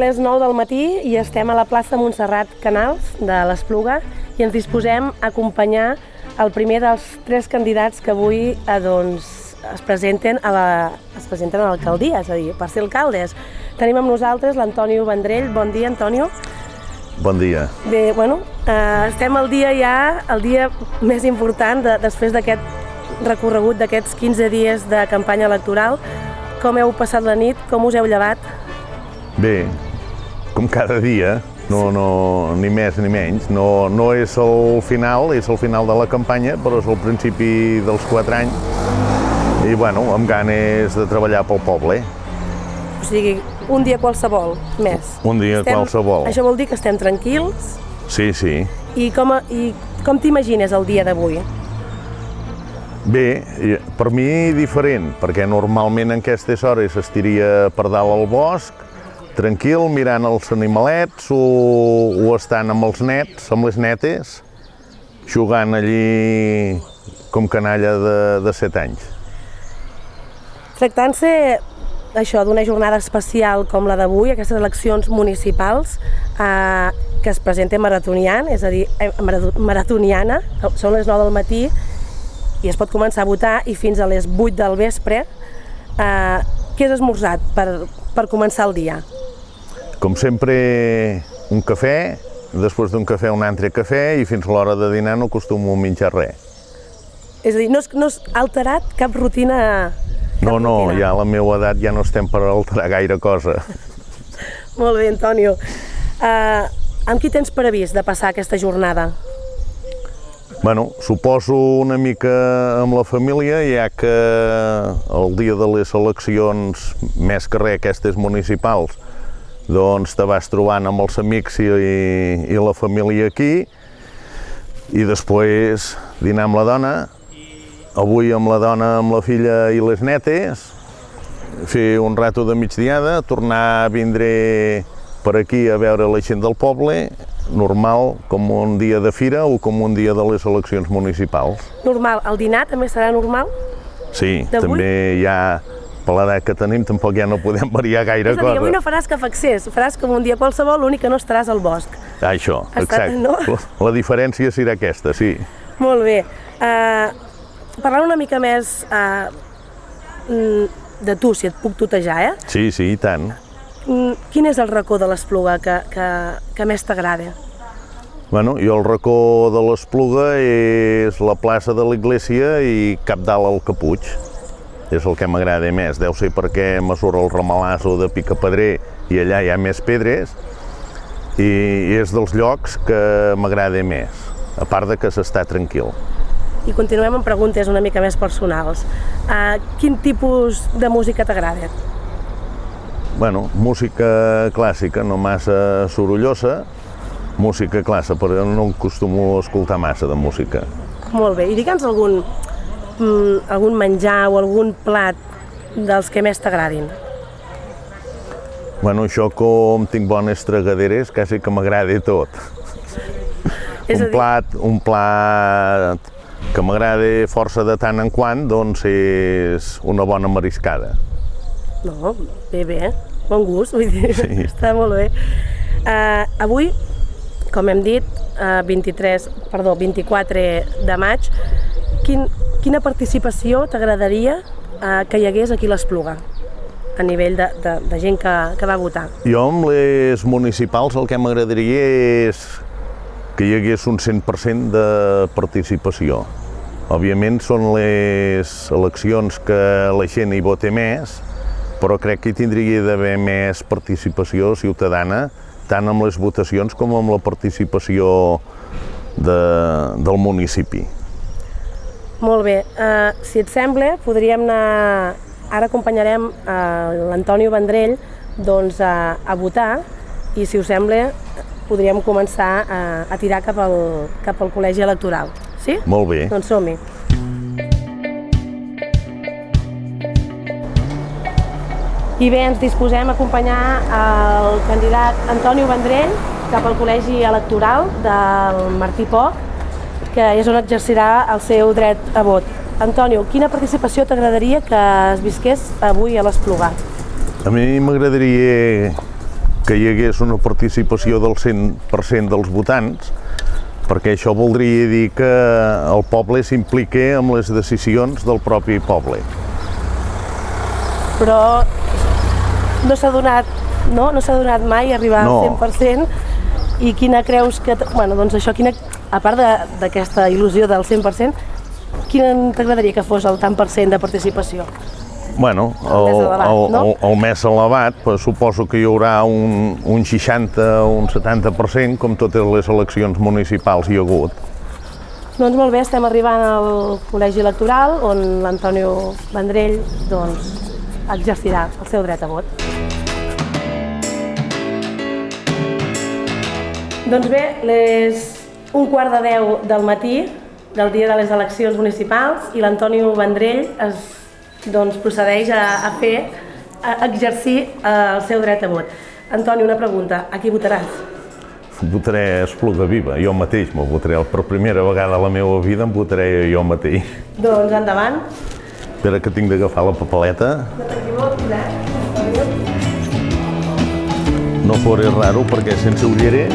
les 9 del matí i estem a la plaça Montserrat Canals de l'Espluga i ens disposem a acompanyar el primer dels 3 candidats que avui es presenten a l'alcaldia, és a dir, per ser alcaldes. Tenim amb nosaltres l'Antonio Vendrell. Bon dia, Antonio. Bon dia. Bé, estem al dia el dia més important després d'aquest recorregut d'aquests 15 dies de campanya electoral. Com heu passat la nit? Com us heu llevat? Bé, com cada dia, ni més ni menys. No és el final, és el final de la campanya, però és el principi dels 4 anys i, amb ganes de treballar pel poble. O sigui, un dia qualsevol, més. Un dia qualsevol. Això vol dir que estem tranquils? Sí, sí. I com t'imagines el dia d'avui? Bé, per mi diferent, perquè normalment en aquestes hores estiria per dalt al bosc, tranquil, mirant els animalets o estant amb els nets, amb les netes, jugant allí com canalla de 7 anys. Tractant-se això d'una jornada especial com la d'avui, aquestes eleccions municipals que es presenten maratoniana, és a dir, maratoniana, són les 9 del matí i es pot començar a votar i fins a les 8 del vespre. Què has esmorzat per començar el dia? Com sempre, un cafè, després d'un cafè un altre cafè i fins a l'hora de dinar no acostumo a menjar res. És a dir, no has alterat cap rutina? No, ja a la meva edat ja no estem per alterar gaire cosa. Molt bé, Antonio. Amb qui tens previst de passar aquesta jornada? Suposo una mica amb la família, ja que el dia de les eleccions, més que res aquestes municipals, doncs te vas trobant amb els amics i la família aquí i després dinar amb la dona, avui amb la dona, amb la filla i les netes, fer un rato de migdiada, tornar a vindre per aquí a veure la gent del poble, normal, com un dia de fira o com un dia de les eleccions municipals. Normal. El dinar també serà normal? Sí, també ja, per l'edat que tenim, tampoc ja no podem variar gaire cosa. És a dir, avui no faràs cap accés, faràs com un dia qualsevol, l'únic que no estaràs al bosc. Això, exacte. La diferència serà aquesta, sí. Molt bé. Parlant una mica més de tu, si et puc tutejar, Sí, i tant. Quin és el racó de l'Espluga que més t'agrada? Jo el racó de l'Espluga és la plaça de l'església i cap dalt al Caputx. És el que m'agrada més. Deu ser perquè mesura el ramalasso de Picapedrer i allà hi ha més pedres i és dels llocs que m'agrada més, a part de que s'està tranquil. I continuem amb preguntes una mica més personals. Quin tipus de música t'agrada? Música clàssica, no massa sorollosa, música clàssica, però no acostumo a escoltar massa de música. Molt bé, i digue'ns algun menjar o algun plat dels que més t'agradin. Això com tinc bones tragaderes, quasi que m'agrada tot. Un plat que m'agrada força de tant en quant, doncs és una bona mariscada. No, bé, bon gust, vull dir, està molt bé. Avui, com hem dit, 24 de maig, quina participació t'agradaria que hi hagués aquí a l'Espluga, a nivell de gent que va votar? Jo amb les municipals el que m'agradaria és que hi hagués un 100% de participació. Òbviament són les eleccions que la gent hi vota més, però crec que hi tindria d'haver més participació ciutadana, tant amb les votacions com amb la participació del municipi. Molt bé. Si et sembla, podríem anar... Ara acompanyarem l'Antonio Vendrell a votar i, si us sembla, podríem començar a tirar cap al col·legi electoral. Sí? Molt bé. Doncs som-hi. I bé, ens disposem a acompanyar el candidat Antonio Vendrell cap al col·legi electoral del Martí Poch, que és on exercirà el seu dret a vot. Antonio, quina participació t'agradaria que es visqués avui a l'Espluga? A mi m'agradaria que hi hagués una participació del 100% dels votants, perquè això voldria dir que el poble s'impliqui amb les decisions del propi poble. Però no s'ha donat, no? No s'ha donat mai arribar al 100%. I quina creus que... Bueno, doncs això, a part d'aquesta il·lusió del 100%, quin t'agradaria que fos el tant per cent de participació? Bueno, el més elevat, suposo que hi haurà un 60 o un 70%, com totes les eleccions municipals hi ha hagut. Doncs molt bé, estem arribant al col·legi electoral, on l'Antonio Vendrell exercirà el seu dret a vot. Doncs bé, les 9:15 del matí del dia de les eleccions municipals i l'Antonio Vendrell procedeix a exercir el seu dret a vot. Antoni, una pregunta, a qui votaràs? Votaré Espluga Viva, jo mateix m'ho votaré. Per primera vegada a la meva vida em votaré jo mateix. Doncs endavant. Espera que tinc d'agafar la papeleta. No t'equivoquis, No faré raro perquè sense ulleres